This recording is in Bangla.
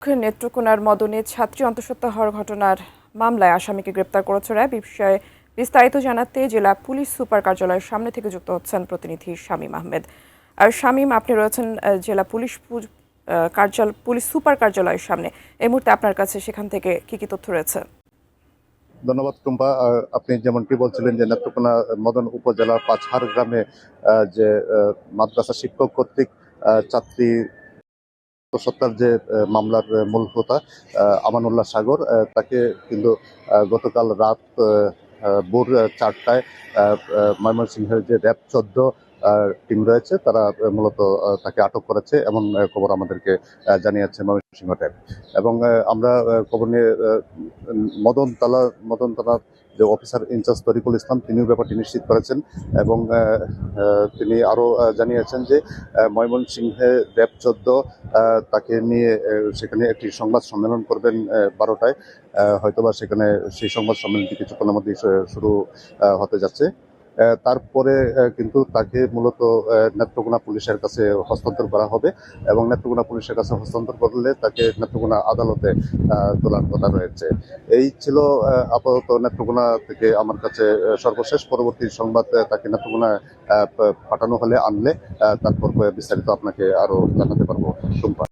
নেত্রকোনার মদনে ছাত্রী অন্তঃসত্ত্বা হওয়ার ঘটনার মামলায় আসামিকে গ্রেপ্তার করেছে র্যাব। এই বিষয়ে বিস্তারিত জানাতে জেলা পুলিশ সুপার কার্যালয়ের সামনে থেকে যুক্ত হচ্ছেন প্রতিনিধি শামীম আহমেদ। আর শামীম, আপনি রয়েছেন জেলা পুলিশ সুপার কার্যালয়ের সামনে। এই মুহূর্তে আপনার কাছে সেখান থেকে কি তথ্য রয়েছে? ধন্যবাদ টুম্পা। আপনি যেমনটি বলছিলেন যে নেত্রকোনা মদন উপজেলার পাঁচহার গ্রামে যে মাদ্রাসা শিক্ষক কর্তৃক ছাত্রী সত্তার যে মামলার মূল হোতা আমানুল্লাহ সাগর, তাকে কিন্তু গতকাল রাত ভোর 4টায় ময়মনসিংহের যে র্যাব 14 টিম রয়েছে তারা মূলত তাকে আটক করেছে এমন খবর আমাদেরকে জানিয়েছে ময়মনসিংহ র্যাব। এবং আমরা খবর নিয়ে মদনতলার যে অফিসার ইনচার্জ তরিকুল ইসলাম তিনিও ব্যাপারটি নিশ্চিত করেছেন। এবং তিনি আরও জানিয়েছেন যে ময়মনসিংহে র্যাব 14 তাকে নিয়ে সেখানে একটি সংবাদ সম্মেলন করবেন 12টায়। হয়তোবা সেখানে সেই সংবাদ সম্মেলনটি কিছুক্ষণের মধ্যেই শুরু হতে যাচ্ছে। তারপরে কিন্তু তাকে মূলত নেত্রকোনা পুলিশের কাছে হস্তান্তর করা হবে এবং নেত্রকোনা পুলিশের কাছে হস্তান্তর করলে তাকে নেত্রকোনা আদালতে তোলার কথা রয়েছে। এই ছিল আপাতত নেত্রকোনা থেকে আমার কাছে সর্বশেষ। পরবর্তী সংবাদ তাকে নেত্রকোনা পাঠানো হলে আনলে তারপর বিস্তারিত আপনাকে আরো জানাতে পারবো টুম্পা।